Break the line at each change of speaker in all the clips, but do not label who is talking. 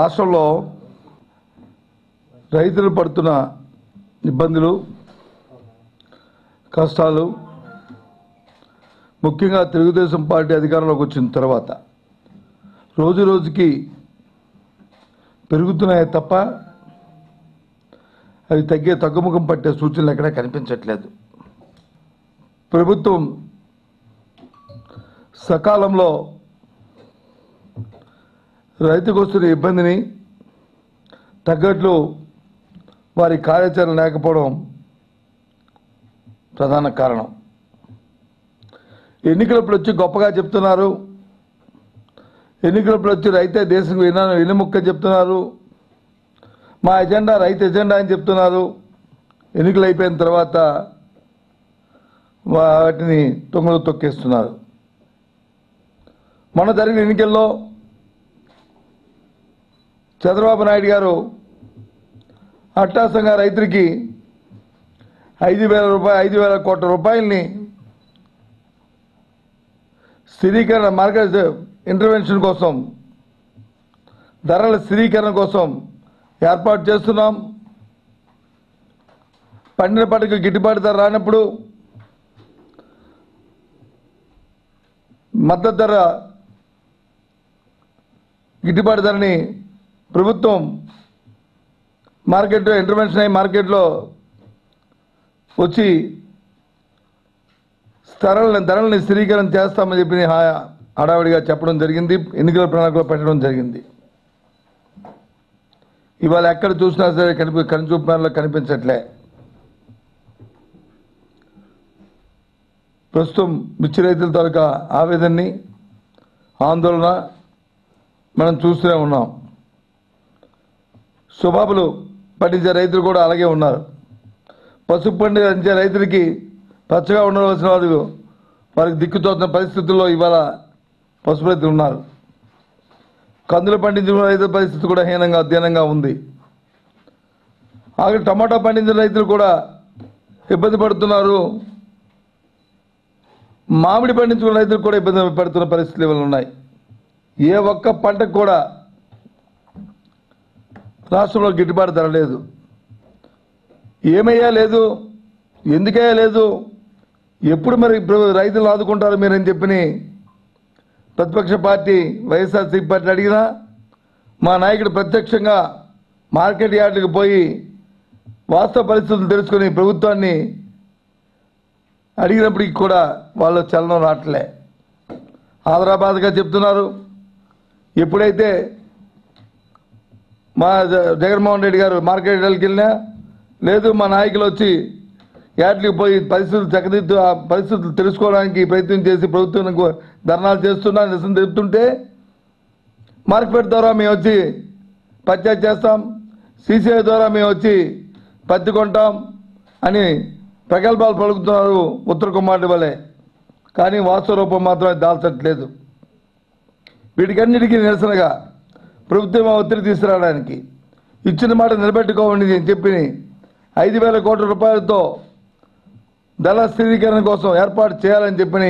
రాష్ట్రంలో రైతులు పడుతున్న ఇబ్బందులు కష్టాలు ముఖ్యంగా తెలుగుదేశం పార్టీ అధికారంలోకి వచ్చిన తర్వాత రోజు రోజుకి పెరుగుతున్నాయే తప్ప అవి తగ్గుముఖం పట్టే సూచనలు ఎక్కడా కనిపించట్లేదు. ప్రభుత్వం సకాలంలో రైతుకు వస్తున్న ఇబ్బందిని తగ్గట్లు వారి కార్యాచరణ లేకపోవడం ప్రధాన కారణం. ఎన్నికలప్పుడు వచ్చి గొప్పగా చెప్తున్నారు, ఎన్నికలప్పుడు వచ్చి రైతే దేశం వెన్నెముక్క చెప్తున్నారు, మా ఎజెండా రైతు ఎజెండా అని చెప్తున్నారు. ఎన్నికలు అయిపోయిన తర్వాత వాటిని తొంగలు తొక్కేస్తున్నారు. మొన్న జరిగిన ఎన్నికల్లో చంద్రబాబు నాయుడు గారు అట్టాసంగా రైతులకి 5,000 కోట్ల రూపాయలని స్థిరీకరణ మార్కెట్ ఇంటర్వెన్షన్ కోసం, ధరల స్థిరీకరణ కోసం ఏర్పాటు చేస్తున్నాం. పండిన పంటకు గిట్టుబాటు ధర రానప్పుడు మద్దతు ధర గిట్టుబాటు ధరని ప్రభుత్వం మార్కెట్లో ఇంటర్వెన్షన్ అయ్యి మార్కెట్లో వచ్చి ధరల్ని స్థిరీకరణ చేస్తామని చెప్పి హడావిడిగా చెప్పడం జరిగింది, ఎన్నికల ప్రణాళికలో పెట్టడం జరిగింది. ఇవాళ ఎక్కడ చూసినా సరే కనుచూపు మేరలో కనిపించట్లే. ప్రస్తుతం మిర్చి రైతుల తాలూకా ఆవేదనని ఆందోళన మనం చూస్తూనే ఉన్నాం. సుబాబులు పండించే రైతులు కూడా అలాగే ఉన్నారు. పసుపు పండించే రైతులకి పచ్చగా ఉండవలసిన వారికి దిక్కుతోన్న పరిస్థితుల్లో ఇవాళ పసుపు రైతులు ఉన్నారు. కందులు పండించిన రైతుల పరిస్థితి కూడా అధ్యయనంగా ఉంది. అలాగే టమాటా పండించిన రైతులు కూడా ఇబ్బంది పడుతున్నారు. మామిడి పండించుకున్న రైతులు కూడా ఇబ్బంది పడుతున్న పరిస్థితులు ఇవాళ ఉన్నాయి. ఏ ఒక్క పంటకు కూడా రాష్ట్రంలో గిట్టుబాటు ధర లేదు. ఏమయ్యా లేదు, ఎందుకయ్యా లేదు, ఎప్పుడు మరి రైతులు ఆదుకుంటారు మీరని చెప్పి ప్రతిపక్ష పార్టీ వైఎస్ఆర్సీపీ పార్టీ అడిగినా మా నాయకుడు ప్రత్యక్షంగా మార్కెట్ యార్డులకు పోయి వాస్తవ పరిస్థితులు తెలుసుకుని ప్రభుత్వాన్ని అడిగినప్పటికీ కూడా వాళ్ళు చలనం రావట్లే. ఆదరాబాద్గా చెప్తున్నారు. ఎప్పుడైతే మా జగన్మోహన్ రెడ్డి గారు మార్కెట్ యార్డులకు వెళ్ళినా లేదు, మా నాయకులు వచ్చి యార్డులకు పోయి పరిస్థితులు తెలుసుకోవడానికి ప్రయత్నం చేసి ప్రభుత్వానికి ధర్నాలు చేస్తున్నా నిరసన తెలుపుతుంటే మార్కెట్ ద్వారా మేము వచ్చి పర్చేజ్ చేస్తాం, సీసీఐ ద్వారా మేము వచ్చి పత్తి కొంటాం అని ప్రగల్భాలు పలుకుతున్నారు ఉత్తర కుమారుడి వలె. కానీ వాస్తవ రూపం మాత్రమే దాల్చట్లేదు. వీటికన్నిటికీ నిరసనగా ప్రభుత్వం ఒత్తిడి తీసుకురావడానికి ఇచ్చిన మాట నిలబెట్టుకోమని చెప్పి 5,000 కోట్ల రూపాయలతో ధరల స్థిరీకరణ కోసం ఏర్పాటు చేయాలని చెప్పి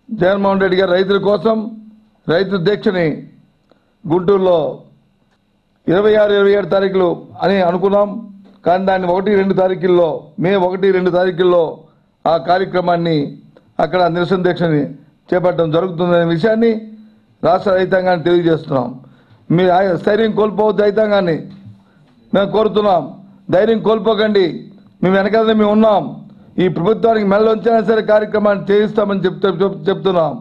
జగన్మోహన్ రెడ్డి గారు రైతుల కోసం రైతు దీక్షని గుంటూరులో 26, 27 తారీఖులు అని అనుకున్నాం. కానీ దాన్ని 1, 2 తారీఖుల్లో మే 1, 2 తారీఖుల్లో ఆ కార్యక్రమాన్ని అక్కడ నిరసన దీక్షని చేపట్టడం జరుగుతుందనే విషయాన్ని రాష్ట్ర రైతాంగాన్ని తెలియజేస్తున్నాం. మీరు ధైర్యం కోల్పోవద్దు, రైతాంగాన్ని మేము కోరుతున్నాం. ధైర్యం కోల్పోకండి, మేము వెనకాలనే మేము ఉన్నాం. ఈ ప్రభుత్వానికి మెల్లొంచైనా సరే కార్యక్రమాన్ని చేయిస్తామని చెప్తున్నాం.